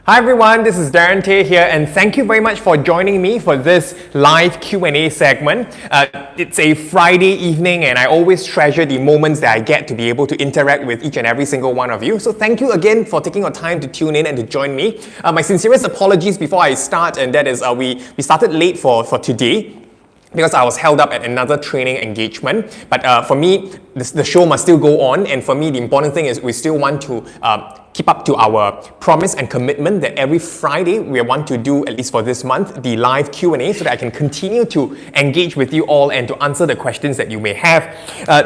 Hi everyone, this is Darren Tay here, and thank you very much for joining me for this live Q&A segment. It's a Friday evening and I always treasure the moments that I get to be able to interact with each and every single one of you. So thank you again for taking your time to tune in and to join me. My sincerest apologies before I start, and that is we started late for today, because I was held up at another training engagement. But for me, the show must still go on, and for me, the important thing is we still want to keep up to our promise and commitment that every Friday we want to do, at least for this month, the live Q&A so that I can continue to engage with you all and to answer the questions that you may have.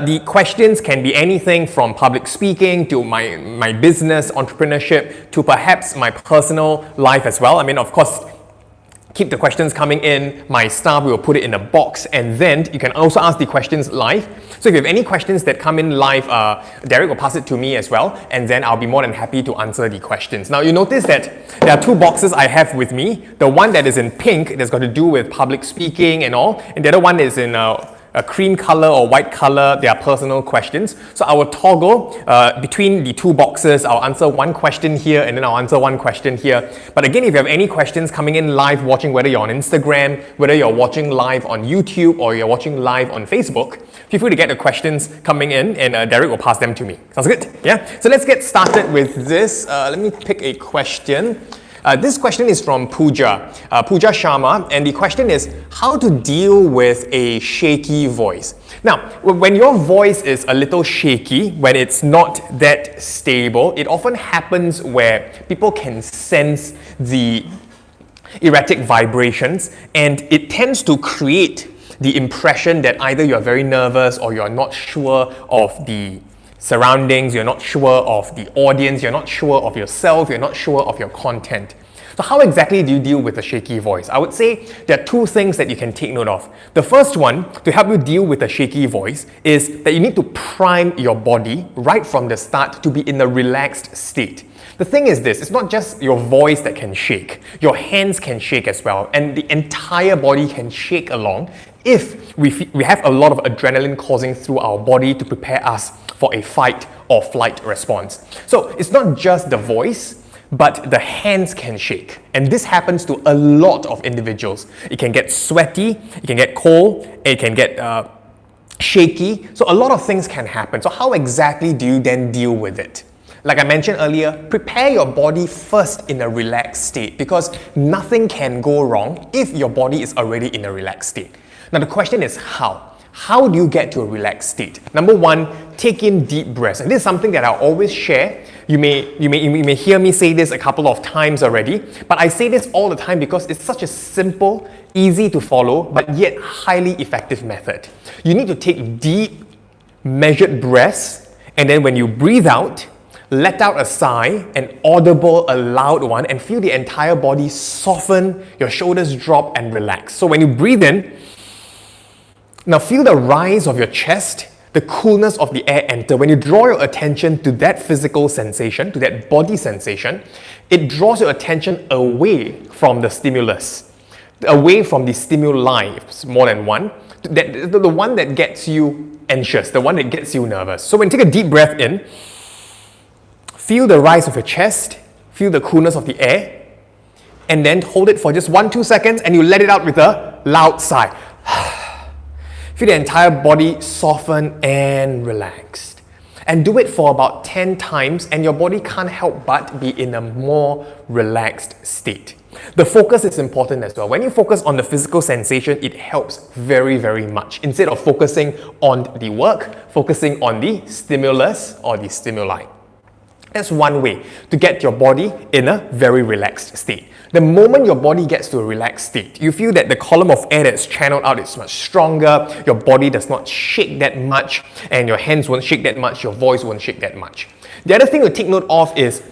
The questions can be anything from public speaking to my business, entrepreneurship, to perhaps my personal life as well. I mean, of course, keep the questions coming in. My staff will put it in a box, and then you can also ask the questions live. So if you have any questions that come in live, Derek will pass it to me as well, and then I'll be more than happy to answer the questions. Now you notice that there are two boxes I have with me. The one that is in pink, that's got to do with public speaking and all, and the other one is in a cream color or white color. They are personal questions. So I will toggle between the two boxes. I'll answer one question here and then I'll answer one question here. But again, if you have any questions coming in live, watching, whether you're on Instagram, whether you're watching live on YouTube or you're watching live on Facebook, feel free to get the questions coming in, and Derek will pass them to me. Sounds good? Yeah? So let's get started with this. Let me pick a question. This question is from Pooja Sharma, and the question is how to deal with a shaky voice. Now, when your voice is a little shaky, when it's not that stable, it often happens where people can sense the erratic vibrations, and it tends to create the impression that either you're very nervous or you're not sure of the surroundings, you're not sure of the audience, you're not sure of yourself, you're not sure of your content. So how exactly do you deal with a shaky voice? I would say there are two things that you can take note of. The first one, to help you deal with a shaky voice, is that you need to prime your body right from the start to be in a relaxed state. The thing is this, it's not just your voice that can shake. Your hands can shake as well, and the entire body can shake along if we have a lot of adrenaline coursing through our body to prepare us for a fight or flight response. So it's not just the voice, but the hands can shake. And this happens to a lot of individuals. It can get sweaty, it can get cold, it can get shaky. So a lot of things can happen. So how exactly do you then deal with it? Like I mentioned earlier, prepare your body first in a relaxed state, because nothing can go wrong if your body is already in a relaxed state. Now the question is how? How do you get to a relaxed state? Number one, take in deep breaths. And this is something that I always share. You may hear me say this a couple of times already, but I say this all the time because it's such a simple, easy to follow, but yet highly effective method. You need to take deep, measured breaths, and then when you breathe out, let out a sigh, an audible, a loud one, and feel the entire body soften, your shoulders drop and relax. So when you breathe in, now feel the rise of your chest, the coolness of the air enter. When you draw your attention to that physical sensation, to that body sensation, it draws your attention away from the stimulus, away from the stimuli, more than one, the one that gets you anxious, the one that gets you nervous. So when you take a deep breath in, feel the rise of your chest, feel the coolness of the air, and then hold it for just 1-2 seconds, and you let it out with a loud sigh. Feel the entire body soften and relaxed. And do it for about 10 times, and your body can't help but be in a more relaxed state. The focus is important as well. When you focus on the physical sensation, it helps very, very much. Instead of focusing on the work, focusing on the stimulus or the stimuli. That's one way to get your body in a very relaxed state. The moment your body gets to a relaxed state, you feel that the column of air that's channeled out is much stronger, your body does not shake that much, and your hands won't shake that much, your voice won't shake that much. The other thing to take note of is,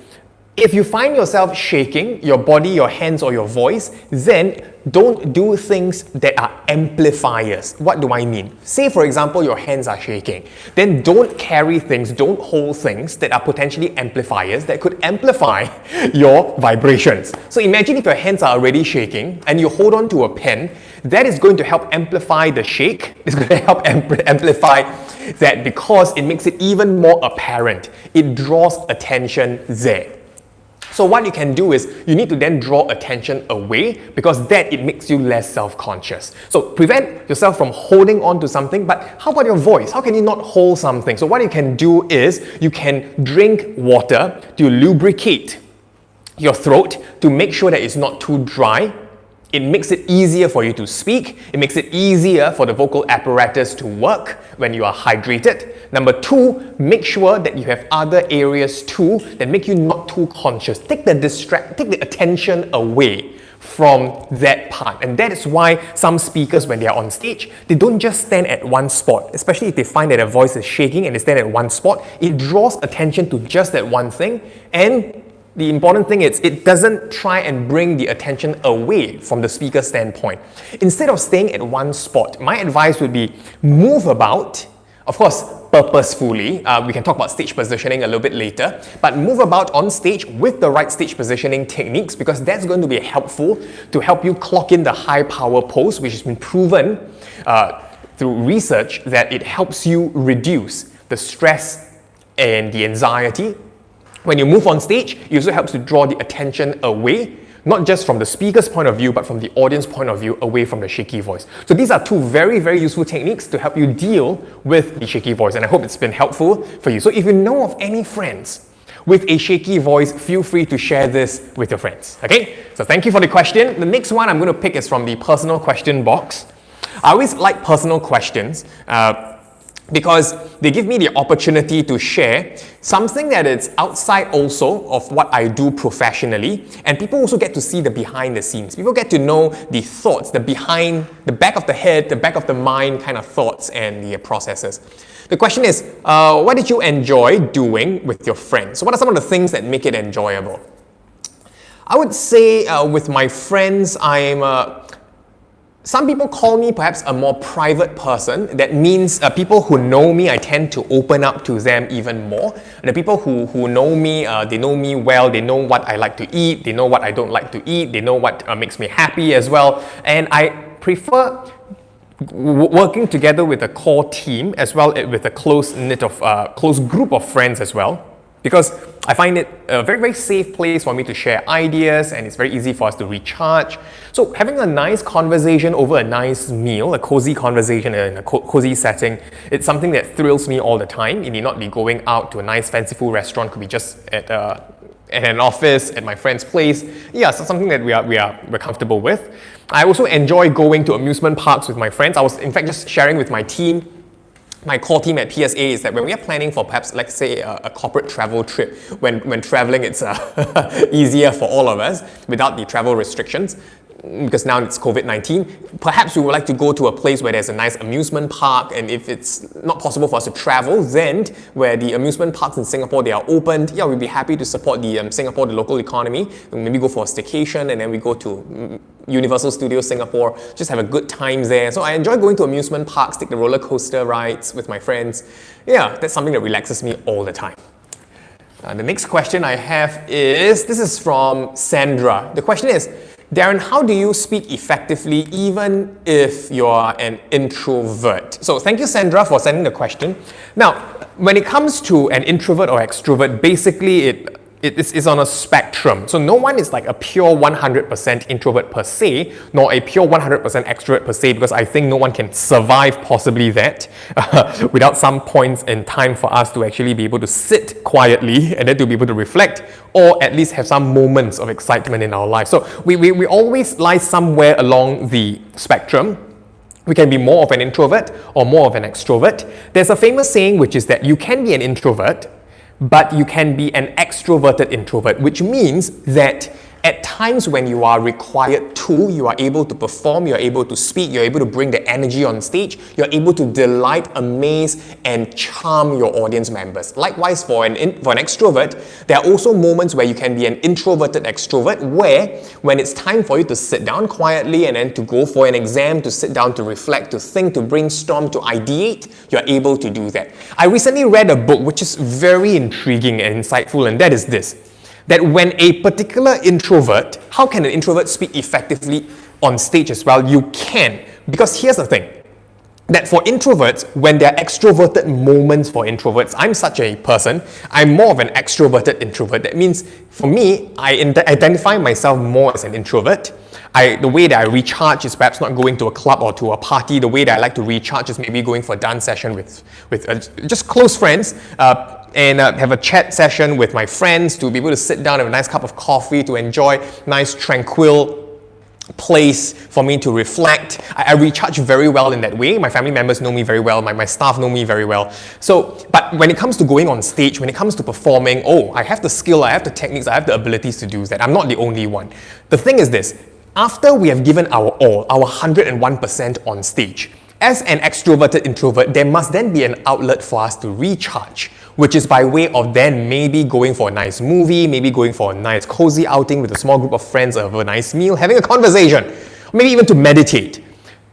if you find yourself shaking your body, your hands, or your voice, then don't do things that are amplifiers. What do I mean? Say, for example, your hands are shaking. Then don't carry things, don't hold things that are potentially amplifiers that could amplify your vibrations. So imagine if your hands are already shaking and you hold on to a pen, that is going to help amplify the shake. It's going to help amplify that because it makes it even more apparent. It draws attention there. So what you can do is you need to then draw attention away, because that it makes you less self-conscious. So prevent yourself from holding on to something. But how about your voice? How can you not hold something? So what you can do is you can drink water to lubricate your throat to make sure that it's not too dry. It makes it easier for you to speak. It makes it easier for the vocal apparatus to work when you are hydrated. Number 2, make sure that you have other areas too that make you not too conscious. Take the attention away from that part. And that is why some speakers, when they are on stage, they don't just stand at one spot, especially if they find that their voice is shaking and they stand at one spot. It draws attention to just that one thing, and the important thing is it doesn't try and bring the attention away from the speaker's standpoint. Instead of staying at one spot, my advice would be move about, of course, purposefully. We can talk about stage positioning a little bit later, but move about on stage with the right stage positioning techniques, because that's going to be helpful to help you clock in the high power pose, which has been proven through research that it helps you reduce the stress and the anxiety. When you move on stage, it also helps to draw the attention away, not just from the speaker's point of view, but from the audience point of view, away from the shaky voice. So these are 2 very, very useful techniques to help you deal with the shaky voice, and I hope it's been helpful for you. So if you know of any friends with a shaky voice, feel free to share this with your friends. Okay? So thank you for the question. The next one I'm going to pick is from the personal question box. I always like personal questions because they give me the opportunity to share something that is outside also of what I do professionally, and people also get to see the behind the scenes. People get to know the thoughts, the behind, the back of the head, the back of the mind kind of thoughts and the processes. The question is, what did you enjoy doing with your friends? So what are some of the things that make it enjoyable? I would say with my friends, some people call me perhaps a more private person. That means people who know me, I tend to open up to them even more. The people who know me, they know me well, they know what I like to eat, they know what I don't like to eat, they know what makes me happy as well. And I prefer working together with a core team as well with a close group of friends as well, because I find it a very, very safe place for me to share ideas, and it's very easy for us to recharge. So having a nice conversation over a nice meal, a cozy conversation in a cozy setting, it's something that thrills me all the time. It need not be going out to a nice fanciful restaurant, could be just at an office, at my friend's place. Yeah, so something that we're comfortable with. I also enjoy going to amusement parks with my friends. I was in fact just sharing with my team. My core team at PSA is that when we are planning for perhaps, let's say, a corporate travel trip, when traveling it's easier for all of us without the travel restrictions, because now it's COVID-19, perhaps we would like to go to a place where there's a nice amusement park, and if it's not possible for us to travel, then where the amusement parks in Singapore, they are opened, yeah, we'd be happy to support the Singapore, the local economy, maybe go for a staycation, and then we go to Universal Studios Singapore, just have a good time there. So I enjoy going to amusement parks, take the roller coaster rides with my friends. Yeah, that's something that relaxes me all the time. The next question I have this is from Sandra. The question is, Darren, how do you speak effectively even if you're an introvert? So thank you, Sandra, for sending the question. Now, when it comes to an introvert or extrovert, basically it is on a spectrum. So no one is like a pure 100% introvert per se, nor a pure 100% extrovert per se, because I think no one can survive possibly that without some points in time for us to actually be able to sit quietly and then to be able to reflect, or at least have some moments of excitement in our life. So we always lie somewhere along the spectrum. We can be more of an introvert or more of an extrovert. There's a famous saying which is that you can be an introvert, but you can be an extroverted introvert, which means that at times when you are required to, you are able to perform, you're able to speak, you're able to bring the energy on stage, you're able to delight, amaze, and charm your audience members. Likewise, for an extrovert, there are also moments where you can be an introverted extrovert, where when it's time for you to sit down quietly and then to go for an exam, to sit down, to reflect, to think, to brainstorm, to ideate, you're able to do that. I recently read a book which is very intriguing and insightful, and that is this. That when a particular introvert, how can an introvert speak effectively on stage as well? You can, because here's the thing. that for introverts, when there are extroverted moments for introverts, I'm such a person, I'm more of an extroverted introvert. That means for me, I identify myself more as an introvert. The way that I recharge is perhaps not going to a club or to a party. The way that I like to recharge is maybe going for a dance session with just close friends and have a chat session with my friends, to be able to sit down, have a nice cup of coffee, to enjoy nice tranquil place for me to reflect. I recharge very well in that way. My family members know me very well. My staff know me very well. So, but when it comes to going on stage, when it comes to performing, I have the skill, I have the techniques, I have the abilities to do that. I'm not the only one. The thing is this, after we have given our all, our 101% on stage, as an extroverted introvert, there must then be an outlet for us to recharge, which is by way of then maybe going for a nice movie, maybe going for a nice cozy outing with a small group of friends over a nice meal, having a conversation, maybe even to meditate.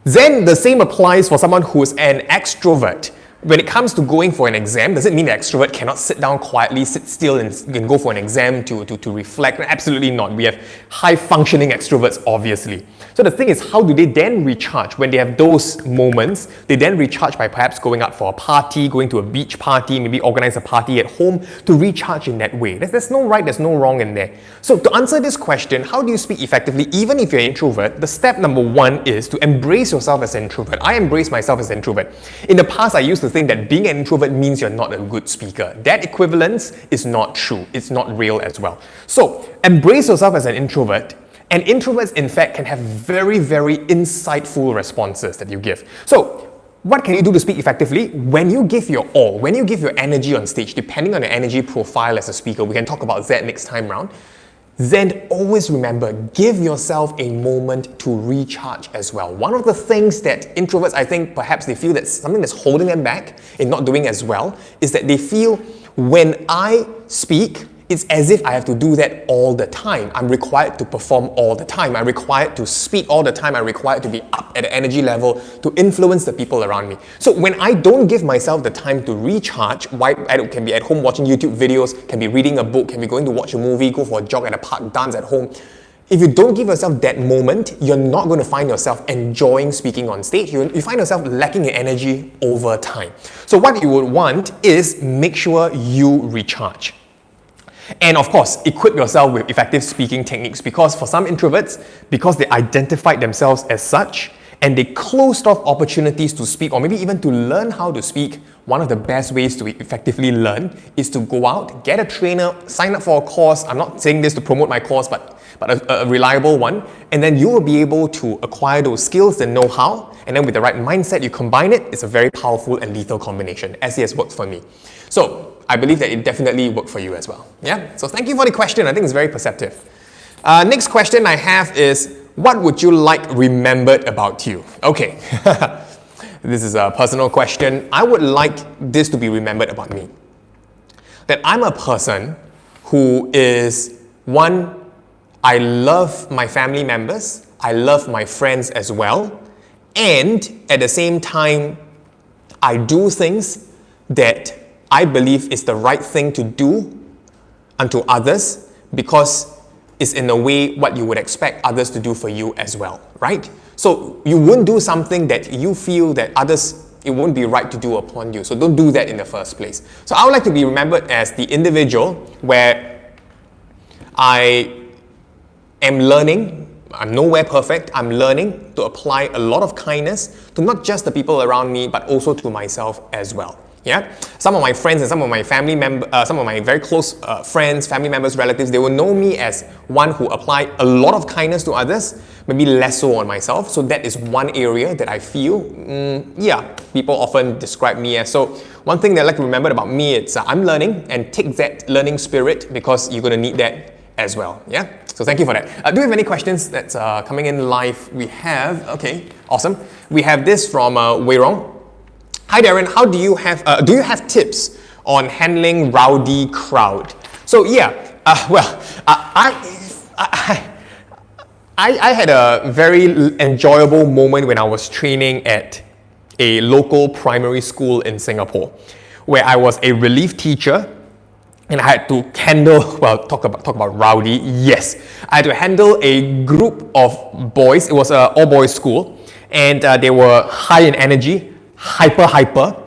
Then the same applies for someone who's an extrovert. When it comes to going for an exam, does it mean an extrovert cannot sit down quietly, sit still and go for an exam to reflect? Absolutely not. We have high-functioning extroverts, obviously. So the thing is, how do they then recharge? When they have those moments, they then recharge by perhaps going out for a party, going to a beach party, maybe organize a party at home to recharge in that way. There's no right, there's no wrong in there. So to answer this question, how do you speak effectively, even if you're an introvert? The step number one is to embrace yourself as an introvert. I embrace myself as an introvert. In the past, I used to think that being an introvert means you're not a good speaker. That equivalence is not true. It's not real as well. So embrace yourself as an introvert. And introverts, in fact, can have very, very insightful responses that you give. So what can you do to speak effectively? When you give your all, when you give your energy on stage, depending on your energy profile as a speaker, we can talk about that next time round, then always remember, give yourself a moment to recharge as well. One of the things that introverts, I think perhaps they feel that something that's holding them back in not doing as well is that they feel when I speak, it's as if I have to do that all the time. I'm required to perform all the time. I'm required to speak all the time. I'm required to be up at an energy level to influence the people around me. So when I don't give myself the time to recharge, I can be at home watching YouTube videos, can be reading a book, can be going to watch a movie, go for a jog at a park, dance at home. If you don't give yourself that moment, you're not going to find yourself enjoying speaking on stage. You find yourself lacking in energy over time. So what you would want is make sure you recharge. And of course, equip yourself with effective speaking techniques, because for some introverts, because they identified themselves as such and they closed off opportunities to speak or maybe even to learn how to speak, one of the best ways to effectively learn is to go out, get a trainer, sign up for a course. I'm not saying this to promote my course, but a reliable one, and then you will be able to acquire those skills and know-how, and then with the right mindset, you combine it, it's a very powerful and lethal combination, as it has worked for me. So I believe that it definitely worked for you as well. Yeah. So thank you for the question. I think it's very perceptive. Next question I have is, what would you like remembered about you? Okay. This is a personal question. I would like this to be remembered about me. That I'm a person who is, one, I love my family members, I love my friends as well, and at the same time, I do things that I believe is the right thing to do unto others, because it's in a way what you would expect others to do for you as well, right? So you wouldn't do something that you feel that others, it won't be right to do upon you. So don't do that in the first place. So I would like to be remembered as the individual where I am learning. I'm nowhere perfect. I'm learning to apply a lot of kindness to not just the people around me, but also to myself as well. Yeah, some of my friends and some of my family members, some of my very close friends, family members, relatives, they will know me as one who apply a lot of kindness to others, maybe less so on myself. So that is one area that I feel, people often describe me as. So one thing that I like to remember about me, it's I'm learning, and take that learning spirit, because you're going to need that as well. Yeah. So thank you for that. Do you have any questions that's coming in live? We have. Okay. Awesome. We have this from Weirong. Hi Darren, how do you have tips on handling rowdy crowd? So yeah, I had a very enjoyable moment when I was training at a local primary school in Singapore, where I was a relief teacher, and I had to handle, well, talk about rowdy, yes. I had to handle a group of boys. It was an all-boys school, and they were high in energy, hyper.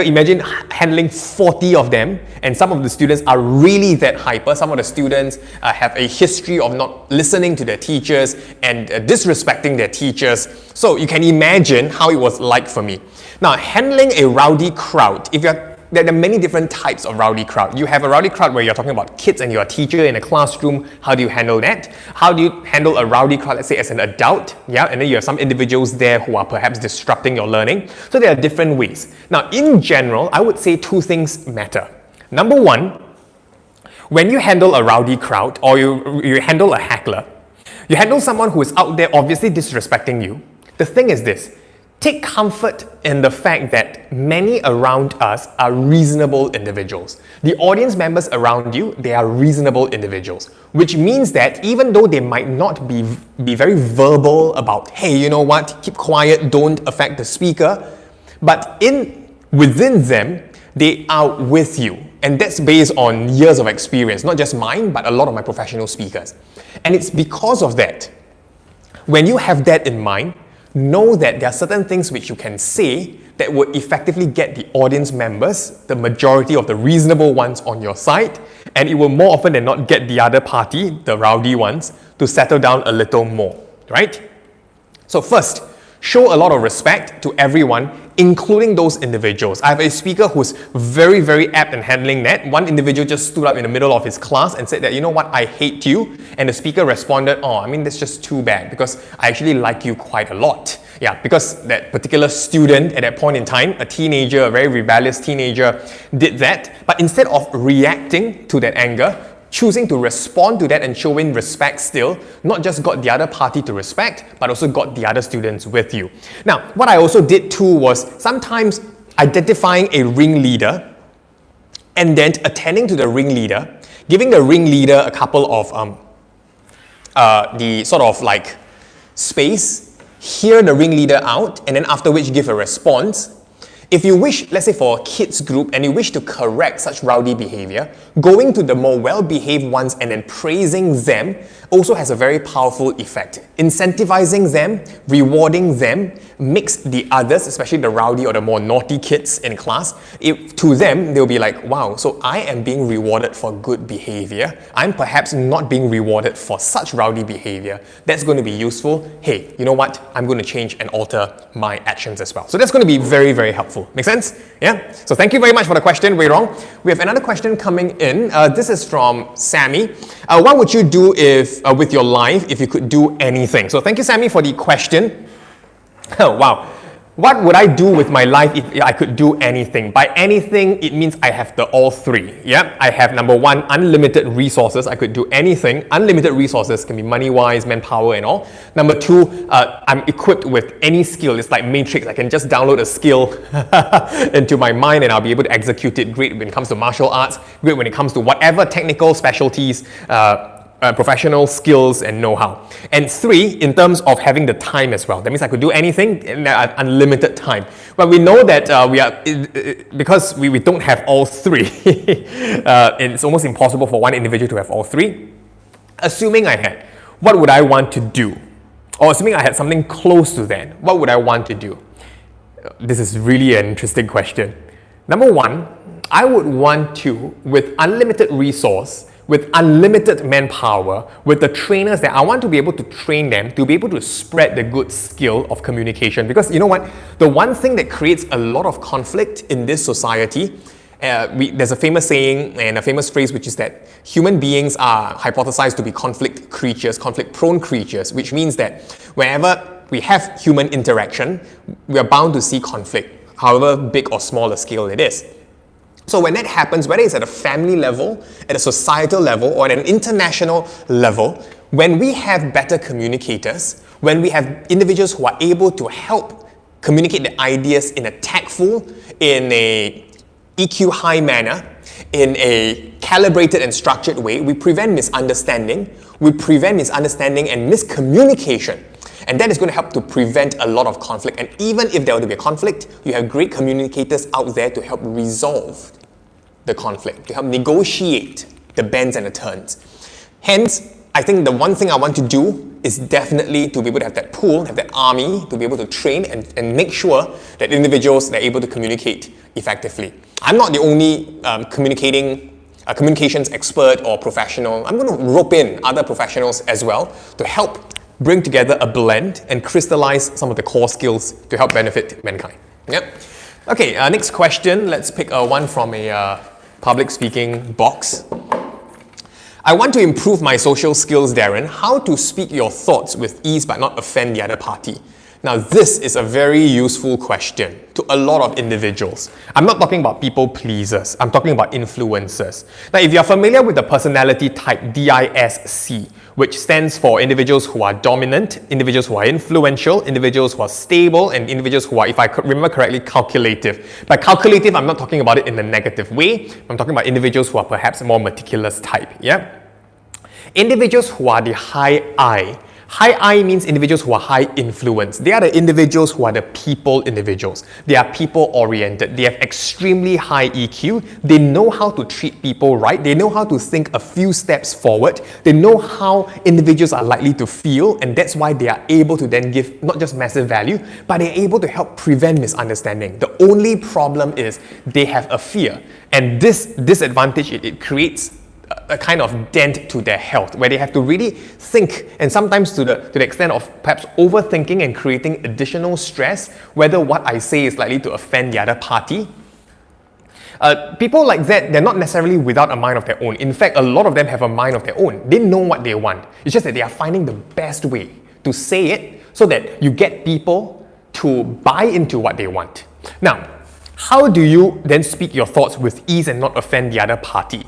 Imagine handling 40 of them, and some of the students are really that hyper. Some of the students have a history of not listening to their teachers and disrespecting their teachers. So you can imagine how it was like for me. Now, handling a rowdy crowd, there are many different types of rowdy crowd. You have a rowdy crowd where you're talking about kids and you're a teacher in a classroom. How do you handle that? How do you handle a rowdy crowd, let's say as an adult? Yeah, and then you have some individuals there who are perhaps disrupting your learning. So there are different ways. Now, in general, I would say two things matter. Number one, when you handle a rowdy crowd or you handle a heckler, you handle someone who is out there obviously disrespecting you. The thing is this. Take comfort in the fact that many around us are reasonable individuals. The audience members around you, they are reasonable individuals, which means that even though they might not be very verbal about, hey, you know what, keep quiet, don't affect the speaker, but within them, they are with you. And that's based on years of experience, not just mine, but a lot of my professional speakers. And it's because of that. When you have that in mind, know that there are certain things which you can say that would effectively get the audience members, the majority of the reasonable ones on your side, and it will more often than not get the other party, the rowdy ones, to settle down a little more, right? So first, show a lot of respect to everyone, including those individuals. I have a speaker who's very, very apt in handling that. One individual just stood up in the middle of his class and said that, you know what, I hate you. And the speaker responded, that's just too bad because I actually like you quite a lot. Yeah, because that particular student at that point in time, a teenager, a very rebellious teenager, did that. But instead of reacting to that anger, choosing to respond to that and showing respect still, not just got the other party to respect, but also got the other students with you. Now, what I also did too was sometimes identifying a ringleader and then attending to the ringleader, giving the ringleader a couple of the sort of like space, hear the ringleader out, and then after which give a response. If you wish, let's say for a kids group, and you wish to correct such rowdy behavior, going to the more well-behaved ones and then praising them also has a very powerful effect. Incentivizing them, rewarding them, makes the others, especially the rowdy or the more naughty kids in class, to them, they'll be like, wow, so I am being rewarded for good behavior. I'm perhaps not being rewarded for such rowdy behavior. That's going to be useful. Hey, you know what? I'm going to change and alter my actions as well. So that's going to be very, very helpful. Make sense? Yeah? So thank you very much for the question, Wei Rong. We have another question coming in. This is from Sammy. What would you do with your life if you could do anything? So thank you, Sammy, for the question. Oh, wow. What would I do with my life if I could do anything? By anything, it means I have the all three. Yeah, I have number one, unlimited resources. I could do anything. Unlimited resources can be money-wise, manpower and all. Number two, I'm equipped with any skill. It's like Matrix. I can just download a skill into my mind and I'll be able to execute it. Great when it comes to martial arts. Great when it comes to whatever technical specialties, professional skills and know-how. And three, in terms of having the time as well. That means I could do anything and I have unlimited time. But we know that because we don't have all three, it's almost impossible for one individual to have all three. Assuming I had, what would I want to do? Or assuming I had something close to that, what would I want to do? This is really an interesting question. Number one, I would want to, with unlimited resource, with unlimited manpower, with the trainers that I want to be able to train them to be able to spread the good skill of communication. Because you know what? The one thing that creates a lot of conflict in this society, there's a famous saying and a famous phrase which is that human beings are hypothesized to be conflict creatures, conflict-prone creatures, which means that whenever we have human interaction, we are bound to see conflict, however big or small a scale it is. So when that happens, whether it's at a family level, at a societal level, or at an international level, when we have better communicators, when we have individuals who are able to help communicate the ideas in a tactful, in a EQ high manner, in a calibrated and structured way, we prevent misunderstanding and miscommunication. And that is going to help to prevent a lot of conflict. And even if there were to be a conflict, you have great communicators out there to help resolve the conflict, to help negotiate the bends and the turns. Hence, I think the one thing I want to do is definitely to be able to have that pool, have that army, to be able to train and make sure that individuals are able to communicate effectively. I'm not the only communications expert or professional. I'm going to rope in other professionals as well to help bring together a blend and crystallize some of the core skills to help benefit mankind. Yep. Okay, next question. Let's pick one from a public speaking box. I want to improve my social skills, Darren. How to speak your thoughts with ease but not offend the other party? Now, this is a very useful question to a lot of individuals. I'm not talking about people pleasers. I'm talking about influencers. Now, if you're familiar with the personality type DISC, which stands for individuals who are dominant, individuals who are influential, individuals who are stable, and individuals who are, if I remember correctly, calculative. By calculative, I'm not talking about it in a negative way. I'm talking about individuals who are perhaps more meticulous type. Yeah? Individuals who are the high I. High I means individuals who are high influence. They are the individuals who are the people individuals. They are people oriented. They have extremely high EQ. They know how to treat people right. They know how to think a few steps forward. They know how individuals are likely to feel, and that's why they are able to then give not just massive value, but they're able to help prevent misunderstanding. The only problem is they have a fear, and this disadvantage, it creates a kind of dent to their health, where they have to really think, and sometimes to the extent of perhaps overthinking and creating additional stress, whether what I say is likely to offend the other party. People like that, they're not necessarily without a mind of their own. In fact, a lot of them have a mind of their own. They know what they want. It's just that they are finding the best way to say it so that you get people to buy into what they want. Now, how do you then speak your thoughts with ease and not offend the other party?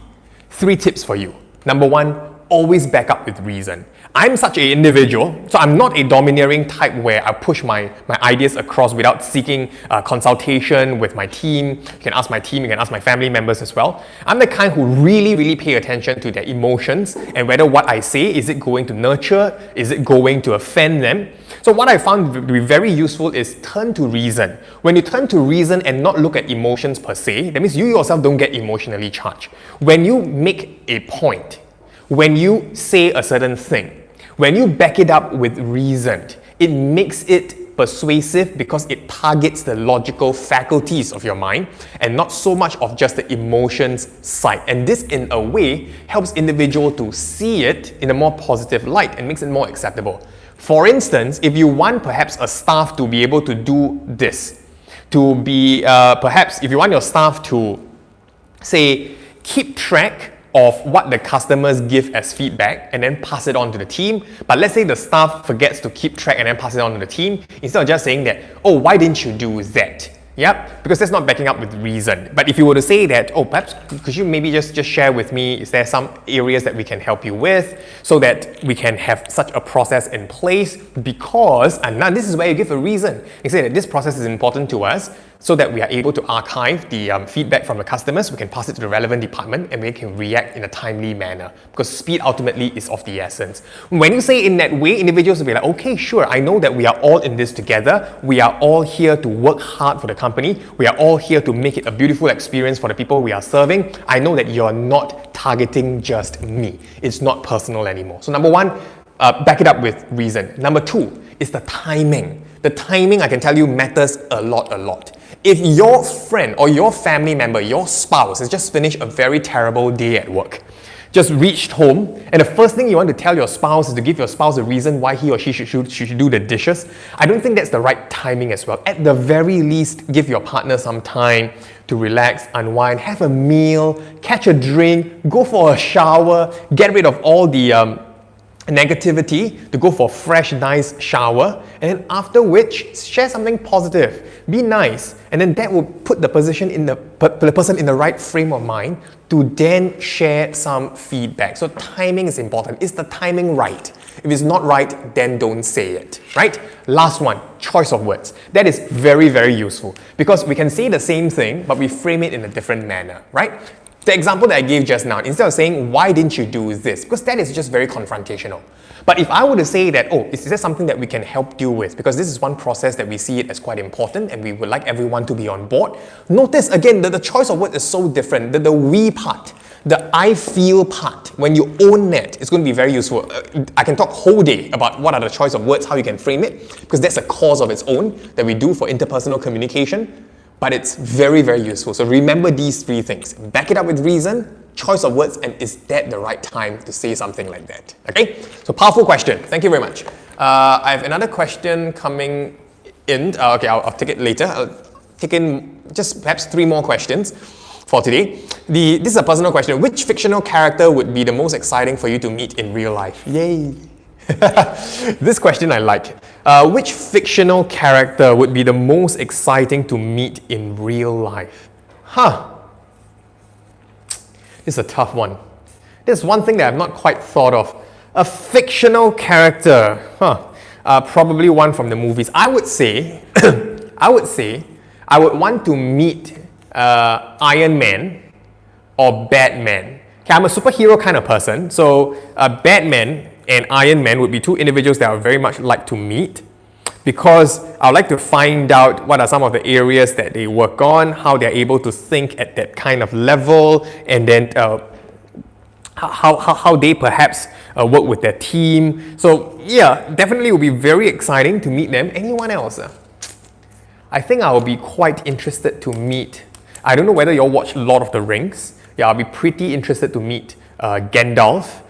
3 tips for you. Number 1, always back up with reason. I'm such an individual, so I'm not a domineering type where I push my ideas across without seeking consultation with my team. You can ask my team, you can ask my family members as well. I'm the kind who really pay attention to their emotions and whether what I say, is it going to nurture, is it going to offend them? So what I found to be very useful is turn to reason. When you turn to reason and not look at emotions per se, that means you yourself don't get emotionally charged. When you make a point, when you say a certain thing, when you back it up with reason, it makes it persuasive because it targets the logical faculties of your mind and not so much of just the emotions side. And this, in a way, helps individual to see it in a more positive light and makes it more acceptable. For instance, if you want perhaps a staff to be able to do this, to be perhaps if you want your staff to, say, keep track of what the customers give as feedback and then pass it on to the team. But let's say the staff forgets to keep track and then pass it on to the team, instead of just saying that, oh, why didn't you do that? Yep, because that's not backing up with reason. But if you were to say that, oh, perhaps could you maybe just share with me, is there some areas that we can help you with so that we can have such a process in place? Because, and now this is where you give a reason. You say that this process is important to us so that we are able to archive the feedback from the customers, we can pass it to the relevant department, and we can react in a timely manner, because speed ultimately is of the essence. When you say in that way, individuals will be like, okay, sure, I know that we are all in this together, we are all here to work hard for the company, we are all here to make it a beautiful experience for the people we are serving. I know that you're not targeting just me. It's not personal anymore. So number 1, back it up with reason. Number 2 is the timing. The timing, I can tell you, matters a lot. If your friend or your family member, your spouse, has just finished a very terrible day at work, just reached home, and the first thing you want to tell your spouse is to give your spouse a reason why he or she should do the dishes, I don't think that's the right timing as well. At the very least, give your partner some time to relax, unwind, have a meal, catch a drink, go for a shower, get rid of all the negativity, to go for a fresh, nice shower, and then after which, share something positive, be nice, and then that will put the person in the right frame of mind to then share some feedback. So timing is important. Is the timing right? If it's not right, then don't say it, right? Last one, choice of words. That is very useful because we can say the same thing, but we frame it in a different manner, right? The example that I gave just now, instead of saying, why didn't you do this? Because that is just very confrontational. But if I were to say that, oh, is there something that we can help you with? Because this is one process that we see it as quite important and we would like everyone to be on board. Notice again that the choice of word is so different. The we part, the I feel part When you own that, it's going to be very useful. I can talk whole day about what are the choice of words, how you can frame it, because that's a course of its own that we do for interpersonal communication, but it's very, very useful. So remember these three things. Back it up with reason, choice of words, and is that the right time to say something like that? Okay? So powerful question. Thank you very much. I have another question coming in. Okay, I'll take it later. I'll take in just perhaps 3 more questions for today. This is a personal question. Which fictional character would be the most exciting for you to meet in real life? Yay! This question I like. Which fictional character would be the most exciting to meet in real life? This is a tough one. There's one thing that I've not quite thought of. A fictional character. Probably one from the movies. I would say I would want to meet Iron Man or Batman. Okay, I'm a superhero kind of person, so Batman and Iron Man would be 2 individuals that I would very much like to meet, because I would like to find out what are some of the areas that they work on, how they're able to think at that kind of level, and then how they perhaps work with their team. So yeah, definitely it will be very exciting to meet them. Anyone else? I think I will be quite interested to meet, I don't know whether you all watch Lord of the Rings. Yeah, I'll be pretty interested to meet Gandalf,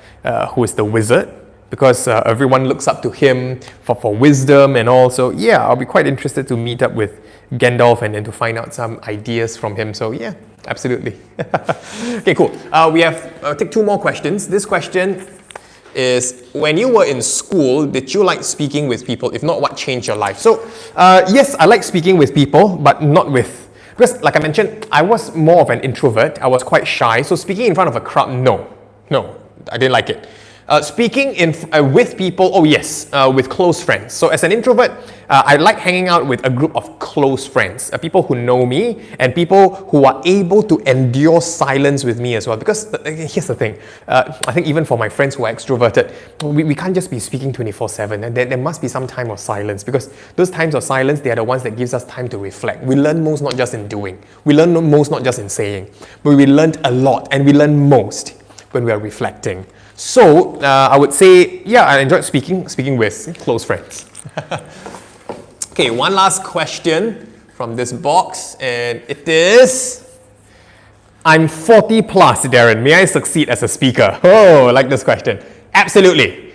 who is the wizard, because everyone looks up to him for wisdom and all. So yeah, I'll be quite interested to meet up with Gandalf and then to find out some ideas from him. So yeah, absolutely. Okay, cool. I'll take 2 more questions. This question is, when you were in school, did you like speaking with people? If not, what changed your life? So yes, I like speaking with people, but not with, because like I mentioned, I was more of an introvert. I was quite shy. So speaking in front of a crowd, no, I didn't like it. Speaking with people, oh yes, with close friends. So as an introvert, I like hanging out with a group of close friends, people who know me and people who are able to endure silence with me as well. Because here's the thing, I think even for my friends who are extroverted, we can't just be speaking 24/7, and there must be some time of silence, because those times of silence, they are the ones that gives us time to reflect. We learn most not just in doing, we learn most not just in saying, but we learned a lot, and we learn most when we are reflecting. So I would say, yeah, I enjoyed speaking with close friends. Okay, one last question from this box, and it is, I'm 40 plus, Darren. May I succeed as a speaker? Oh, I like this question. Absolutely.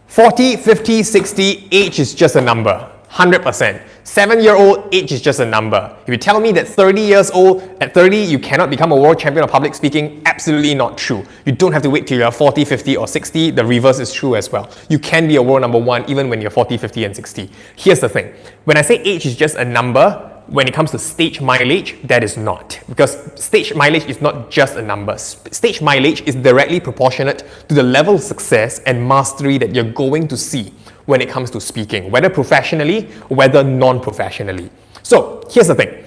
40, 50, 60, age is just a number. 100%. 7-year-old, age is just a number. If you tell me that 30 years old, at 30 you cannot become a world champion of public speaking, absolutely not true. You don't have to wait till you're 40, 50 or 60. The reverse is true as well. You can be a world number 1 even when you're 40, 50 and 60. Here's the thing. When I say age is just a number, when it comes to stage mileage, that is not. Because stage mileage is not just a number. Stage mileage is directly proportionate to the level of success and mastery that you're going to see when it comes to speaking, whether professionally, whether non-professionally. So here's the thing.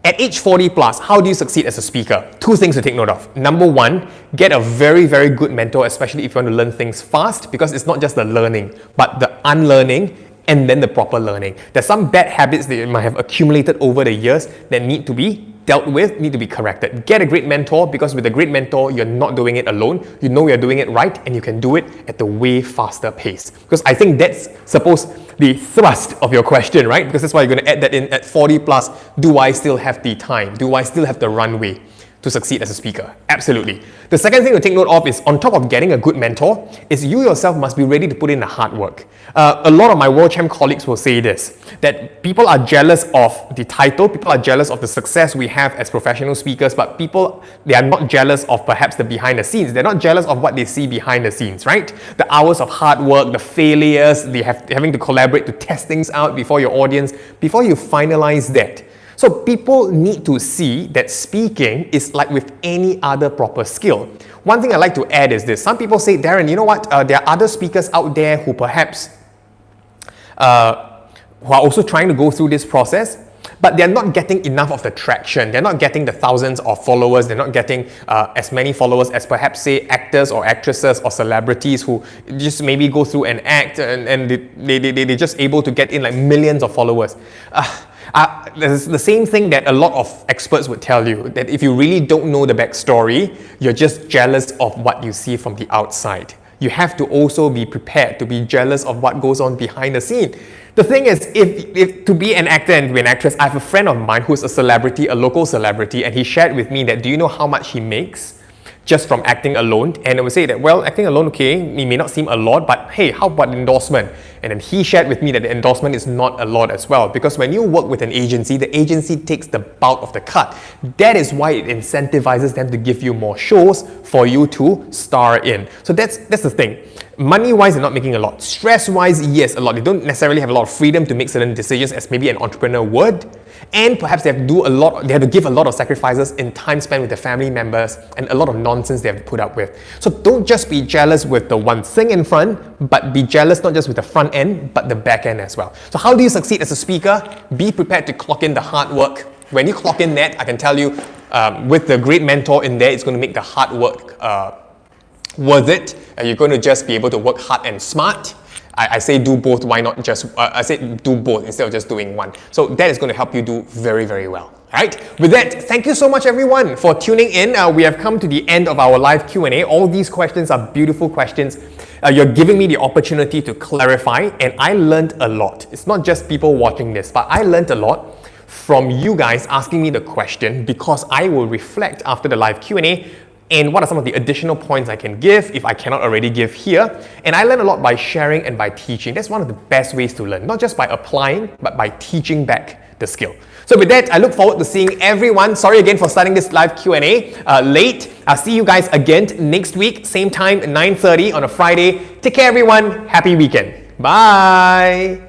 At age 40 plus, how do you succeed as a speaker? 2 things to take note of. Number 1, get a very, very good mentor, especially if you want to learn things fast, because it's not just the learning, but the unlearning and then the proper learning. There's some bad habits that you might have accumulated over the years that need to be dealt with, need to be corrected. Get a great mentor, because with a great mentor, you're not doing it alone. You know you're doing it right, and you can do it at the way faster pace. Because I think that's supposed the thrust of your question, right? Because that's why you're going to add that in at 40 plus. Do I still have the time? Do I still have the runway to succeed as a speaker? Absolutely. The second thing to take note of is, on top of getting a good mentor, is you yourself must be ready to put in the hard work. A lot of my World Champ colleagues will say this, that people are jealous of the title, people are jealous of the success we have as professional speakers, but they are not jealous of perhaps the behind the scenes. They're not jealous of what they see behind the scenes, right? The hours of hard work, the failures, having to collaborate to test things out before your audience, before you finalize that. So people need to see that speaking is like with any other proper skill. One thing I like to add is this. Some people say, Darren, you know what? There are other speakers out there who perhaps who are also trying to go through this process, but they're not getting enough of the traction. They're not getting the thousands of followers. They're not getting as many followers as perhaps, say, actors or actresses or celebrities who just maybe go through an act and they're just able to get in like millions of followers. There's the same thing that a lot of experts would tell you, that if you really don't know the backstory, you're just jealous of what you see from the outside. You have to also be prepared to be jealous of what goes on behind the scene. The thing is, if to be an actor and to be an actress, I have a friend of mine who's a celebrity, a local celebrity, and he shared with me that, do you know how much he makes just from acting alone? And I would say that, well, acting alone, okay, it may not seem a lot, but hey, how about endorsement? And then he shared with me that the endorsement is not a lot as well, because when you work with an agency, the agency takes the bulk of the cut. That is why it incentivizes them to give you more shows for you to star in. So that's the thing. Money-wise, they're not making a lot. Stress-wise, yes, a lot. They don't necessarily have a lot of freedom to make certain decisions as maybe an entrepreneur would. And perhaps they have to give a lot of sacrifices in time spent with their family members and a lot of nonsense they have to put up with. So don't just be jealous with the one thing in front, but be jealous not just with the front end, but the back end as well. So how do you succeed as a speaker? Be prepared to clock in the hard work. When you clock in that, I can tell you, with the great mentor in there, it's going to make the hard work worth it. You're going to just be able to work hard and smart. I say do both, why not just, I say do both instead of just doing one. So that is going to help you do very, very well. Alright, with that, thank you so much everyone for tuning in. We have come to the end of our live Q&A. All these questions are beautiful questions. You're giving me the opportunity to clarify, and I learned a lot. It's not just people watching this, but I learned a lot from you guys asking me the question, because I will reflect after the live Q&A and what are some of the additional points I can give if I cannot already give here. And I learn a lot by sharing and by teaching. That's one of the best ways to learn, not just by applying, but by teaching back the skill. So with that, I look forward to seeing everyone. Sorry again for starting this live Q&A late. I'll see you guys again next week, same time, 9:30 on a Friday. Take care everyone. Happy weekend. Bye.